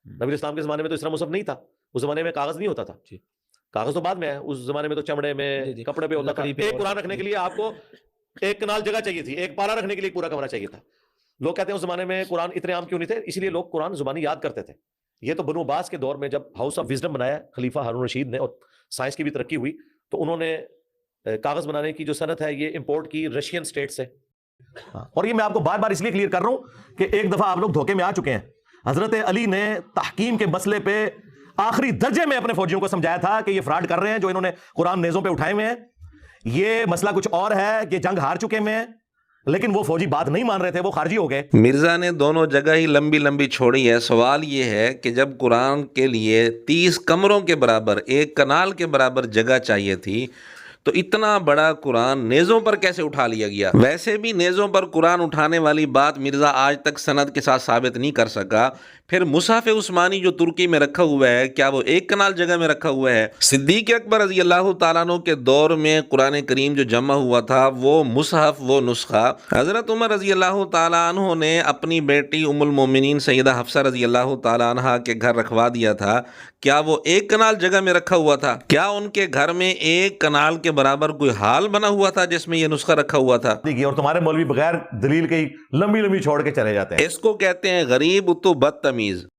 نبی اسلام کے زمانے میں تو اس طرح مصحف نہیں تھا، اس زمانے میں کاغذ نہیں ہوتا تھا، جی کاغذ تو بعد میں ہے، اس زمانے میں تو چمڑے میں جی کپڑے پہ ہوتا تھا. لکڑی پہ ایک اور قرآن رکھنے کے لیے آپ کو ایک کنال جگہ چاہیے تھی، ایک پارا رکھنے کے لیے پورا کمرہ چاہیے تھا. لوگ کہتے ہیں اس زمانے میں قرآن اتنے عام کیوں نہیں تھے؟ اس لیے لوگ قرآن زبانی یاد کرتے تھے. یہ تو بنو عباس کے دور میں جب ہاؤس آف وزڈم بنایا خلیفہ ہارون رشید نے اور سائنس کی بھی ترقی ہوئی تو انہوں نے کاغذ بنانے کی جو صنعت ہے یہ امپورٹ کی رشین سٹیٹ سے. اور یہ میں آپ کو بار بار اس لیے کلیئر کر رہا ہوں کہ ایک دفعہ آپ لوگ دھوکے میں آ چکے ہیں. حضرت علی نے تحکیم کے مسئلے پہ آخری درجے میں اپنے فوجیوں کو سمجھایا تھا کہ یہ فراڈ کر رہے ہیں جو انہوں نے قرآن نیزوں پہ اٹھائے ہوئے ہیں. یہ مسئلہ کچھ اور ہے کہ جنگ ہار چکے میں، لیکن وہ فوجی بات نہیں مان رہے تھے، وہ خارجی ہو گئے. مرزا نے دونوں جگہ ہی لمبی لمبی چھوڑی ہے. سوال یہ ہے کہ جب قرآن کے لیے 30 کمروں کے برابر، ایک کنال کے برابر جگہ چاہیے تھی، تو اتنا بڑا قرآن نیزوں پر کیسے اٹھا لیا گیا؟ ویسے بھی نیزوں پر قرآن اٹھانے والی بات مرزا آج تک سند کے ساتھ ثابت نہیں کر سکا. پھر مصحف عثمانی جو ترکی میں رکھا ہوا ہے، کیا وہ ایک کنال جگہ میں رکھا ہوا ہے؟ صدیق اکبر رضی اللہ تعالیٰ عنہ کے دور میں قرآن کریم جو جمع ہوا تھا، وہ مصحف، وہ نسخہ حضرت عمر رضی اللہ تعالیٰ عنہ نے اپنی بیٹی ام المومنین سیدہ حفصہ رضی اللہ تعالیٰ عنہ کے گھر رکھوا دیا تھا. کیا وہ ایک کنال جگہ میں رکھا ہوا تھا؟ کیا ان کے گھر میں ایک کنال کے برابر کوئی ہال بنا ہوا تھا جس میں یہ نسخہ رکھا ہوا تھا؟ اور تمہارے مولوی بغیر دلیل کے ہی لمبی لمبی چھوڑ کے چلے جاتے ہیں. اس کو کہتے ہیں غریب تو بدتمیز.